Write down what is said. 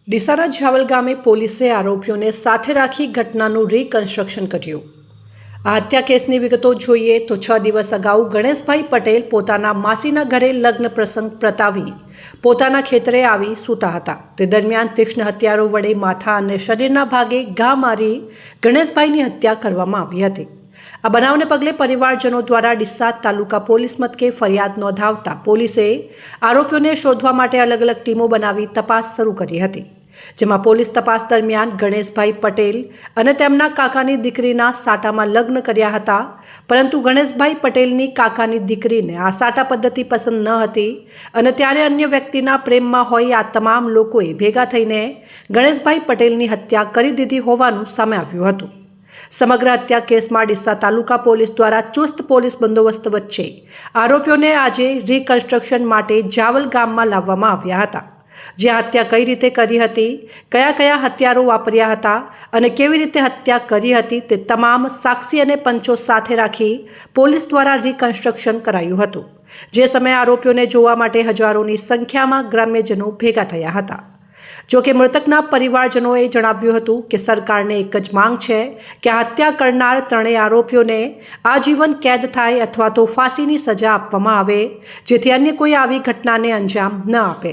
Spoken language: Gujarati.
ડીસાના ઝાવલ ગામે પોલીસે આરોપીઓને સાથે રાખી ઘટનાનું રીકન્સ્ટ્રક્શન કર્યું। આ હત્યા કેસની વિગતો જોઈએ તો 6 દિવસ અગાઉ ગણેશભાઈ પટેલ પોતાના માસીના ઘરે લગ્ન પ્રસંગ પ્રતાવી પોતાના ખેતરે આવી સૂતા હતા। તે દરમિયાન તીક્ષ્ણ હથિયારો વડે માથા અને શરીરના ભાગે ઘા મારી ગણેશભાઈની હત્યા કરવામાં આવી હતી। આ બનાવને પગલે પરિવારજનો દ્વારા ડીસા તાલુકા પોલીસ મથકે ફરિયાદ નોંધાવતા પોલીસે આરોપીઓને શોધવા માટે અલગ અલગ ટીમો બનાવી તપાસ શરૂ કરી હતી, જેમાં પોલીસ તપાસ દરમિયાન ગણેશભાઈ પટેલ અને તેમના કાકાની દીકરીના સાટામાં લગ્ન કર્યા હતા, પરંતુ ગણેશભાઈ પટેલની કાકાની દીકરીને આ સાટા પદ્ધતિ પસંદ ન હતી અને ત્યારે અન્ય વ્યક્તિના પ્રેમમાં હોય આ તમામ લોકોએ ભેગા થઈને ગણેશભાઈ પટેલની હત્યા કરી દીધી હોવાનું સામે આવ્યું હતું। સમગ્ર હત્યા કેસમાં ડીસા તાલુકા પોલીસ દ્વારા ચુસ્ત પોલીસ બંદોબસ્ત વચ્ચે આરોપીઓને આજે રીકન્સ્ટ્રક્શન માટે ઝાવલ ગામમાં લાવવામાં આવ્યા હતા, જ્યાં હત્યા કઈ રીતે કરી હતી, કયા કયા હથિયારો વાપર્યા હતા અને કેવી રીતે હત્યા કરી હતી તે તમામ સાક્ષી અને પંચો સાથે રાખી પોલીસ દ્વારા રીકન્સ્ટ્રક્શન કરાયું હતું। જે સમયે આરોપીઓને જોવા માટે હજારોની સંખ્યામાં ગ્રામ્યજનો ભેગા થયા હતા। જો કે મૃતકના પરિવારજનોએ જણાવ્યું હતું કે સરકારને એક જ માંગ છે કે આ હત્યા કરનાર ત્રણેય આરોપીઓને આજીવન કેદ થાય અથવા તો ફાંસીની સજા આપવામાં આવે, જેથી અન્ય કોઈ આવી ઘટનાને અંજામ ન આપે।